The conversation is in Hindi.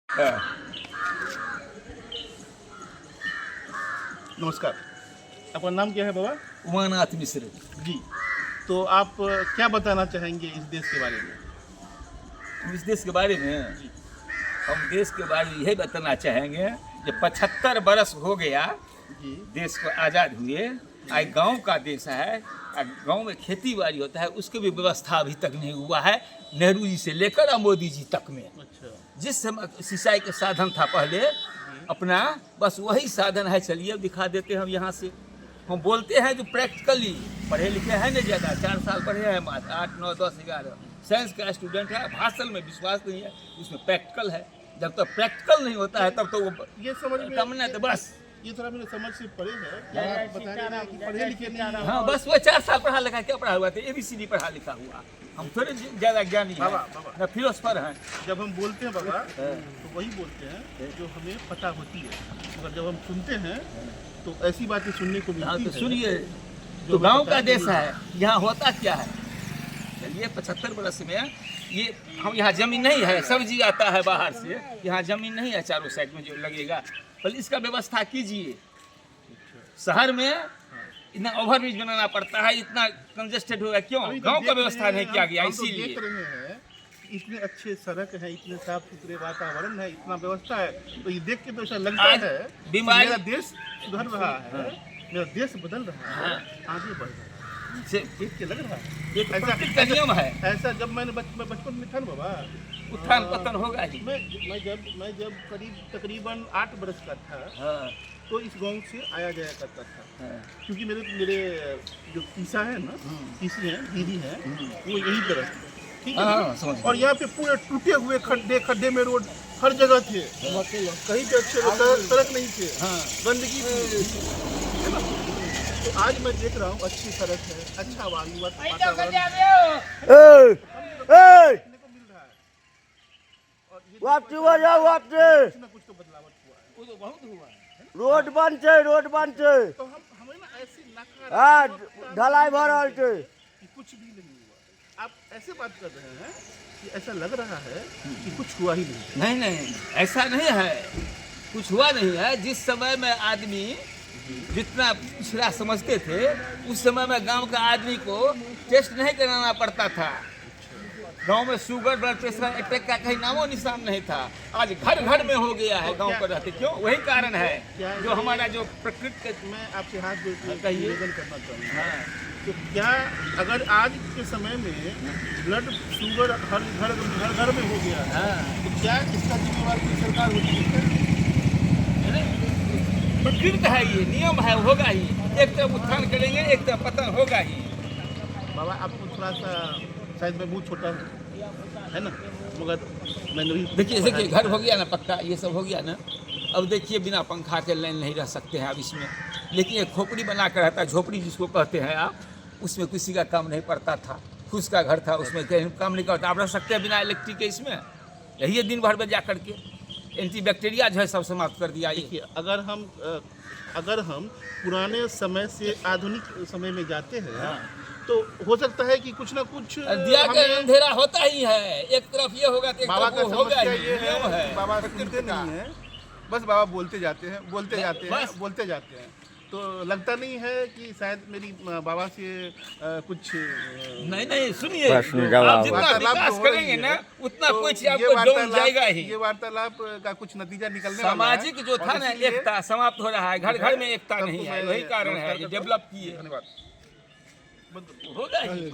हाँ। नमस्कार, आपका नाम क्या है बाबा? उमानाथ मिश्र। जी, तो आप क्या बताना चाहेंगे इस देश के बारे में? इस देश के बारे में जी हम देश के बारे में यही बताना चाहेंगे कि 75 बरस हो गया जी देश को आज़ाद हुए। आज गांव का देश है, गांव में खेती बाड़ी होता है, उसकी भी व्यवस्था अभी तक नहीं हुआ है, नेहरू जी से लेकर मोदी जी तक में। अच्छा। जिस समय सिंचाई का साधन था पहले अपना, बस वही साधन है। चलिए अब दिखा देते हैं हम यहाँ से। हम बोलते हैं जो प्रैक्टिकली पढ़े लिखे हैं नहीं ज़्यादा, 4 साल पढ़े हैं, मात्र 8, 9, 10, 11 साइंस का स्टूडेंट है। भाषण में विश्वास नहीं है, उसमें प्रैक्टिकल है। जब तक प्रैक्टिकल नहीं होता है तब तो वो ये समझ में कम नहीं तो बस। ये थोड़ा मेरे समझ से परे है। क्या आप बता रहे हैं कि पढ़े लिखे नहीं हैं? हाँ, बस वो 4 साल पढ़ा लिखा, क्या पढ़ा हुआ था? ABCD पढ़ा लिखा हुआ। हम थोड़े ज़्यादा ज्ञानी हैं, बाबा। न फिलोसफर हैं। जब हम बोलते हैं बाबा तो वही बोलते हैं जो हमें पता होती है, मगर जब हम सुनते हैं तो ऐसी बातें सुनने को हाँ, मिलती तो है। सुनिए, जो तो हमें गांव पता का देश नहीं है, यहाँ होता क्या है? चलिए 75 बरस में ये हम यहाँ जमीन नहीं है, सब्जी आता है बाहर से, यहाँ जमीन नहीं है चारों साइड में जो लगेगा, पर इसका व्यवस्था कीजिए। शहर में इतना ओवरब्रिज बनाना पड़ता है, इतना कंजेस्टेड होगा क्यों? अभी तो गांव का देख व्यवस्था रहे नहीं हैं, किया गया, हम तो इसीलिए। देख रहे हैं कि इतने अच्छे सड़क है, इतने साफ सुथरे वातावरण है, इतना व्यवस्था है, तो ये देख के तो ऐसा लगता आज है कि बीमारी- मेरा देश सुधर रहा है, मेरा देश बदल रहा है, आगे बढ़ रहा है। से देख के लग रहा है। ये तो प्रकृति का नियम है, ऐसा जब मैंने बचपन में था ना बाबा, उत्थान पतन होगा ही। मैं जब तकरीबन 8 बरस का था, हाँ, तो इस गांव से आया जाया करता था, हाँ, क्योंकि मेरे जो पीसा है ना, पीसी हैं, दीदी हैं, वो यही तरह ठीक है हाँ, ना? समझ गया। और यहाँ पे पूरे टूटे हुए खड्डे में रोड हर जगह थे, कहीं पे अच्छे सड़क नहीं थे, हाँ। गंदगी थी, है ना? तो आज मैं देख रहा हूँ अच्छी सड़क है, अच्छा वातावरण देखने को मिल रहा है, और ये वापसी हो जाओ, वापसी कुछ ना कुछ तो बदलावट हुआ है। वो तो बहुत हुआ है। रोड बन छे, रोड बन छे। तो हमें ना ऐसे नकार हाँ, ढलाई भर रहल छे। कि कुछ भी नहीं हुआ। आप ऐसे बात कर रहे हैं कि ऐसा लग रहा है कि कुछ हुआ ही नहीं। नहीं नहीं, ऐसा नहीं है, कुछ हुआ नहीं है। जिस समय में आदमी जितना पिछड़ा समझते थे, उस समय में गांव का आदमी को टेस्ट नहीं कराना पड़ता था। गांव में शुगर, ब्लड प्रेशर, अटैक का कहीं नामो निशान नहीं था। आज घर घर में हो गया है गांव पर रहते। क्यों? वही कारण है जो हमारा जो प्रकृति के। मैं आपसे हाथ जोड़ के कहिए। निवेदन करना चाहूँगा। हाँ, तो क्या अगर आज के समय में ब्लड शुगर हर घर में हो गया है, हाँ। तो क्या इसका जिम्मेवार कोई सरकार होती है? प्रकृति है, ये नियम है, होगा ही। एक तरफ उत्थान करेंगे, एक तरफ पतन होगा ही। बाबा आपको थोड़ा सा शायद मैं मुँह छोटा हूँ, है ना, मगर मैंने भी देखिए घर हो गया ना पक्का, ये सब हो गया ना। अब देखिए बिना पंखा के लाइन नहीं रह सकते हैं अब इसमें। लेकिन एक खोपड़ी बना कर रहता है, झोपड़ी जिसको कहते हैं आप, उसमें किसी का काम नहीं पड़ता था। फूस का घर था, उसमें कहीं काम नहीं करता। आप रह सकते हैं बिना इलेक्ट्रिक के इसमें? यही है दिन भर में जा करके एंटी बैक्टीरिया जो है सब समाप्त कर दिया। ये देखिए, अगर हम पुराने समय से आधुनिक समय में जाते हैं, तो हो सकता है कि कुछ ना कुछ दिया के हमें- अंधेरा होता ही है। एक तरफ ये होगा तो एक बाबा तरफ का वो होगा समस्या ही। ये है, नियम है बाबा प्रकृति सुनते का। नहीं है, बस बाबा बोलते जाते हैं, बस। बोलते जाते हैं। तो लगता नहीं है कि शायद मेरी बाबा से कुछ नहीं नहीं, सुनिए, बस उनका आप जितना वार्तालाप तो विकास हो रही करेंगे है, ना, उतना तो कुछ ये आपको डाउन वार्तालाप- जाएगा ही। ये वार्तालाप का कुछ नतीजा निकलने वाला है। सामाजिक जो था और ना, इसीलिए एकता समाप्त हो रहा है। घर घर में एकता सबको नहीं है, मैं वही कारण है नमस्कार ये करता हूं। डेवलप किए। धन्यवाद। होगा ही।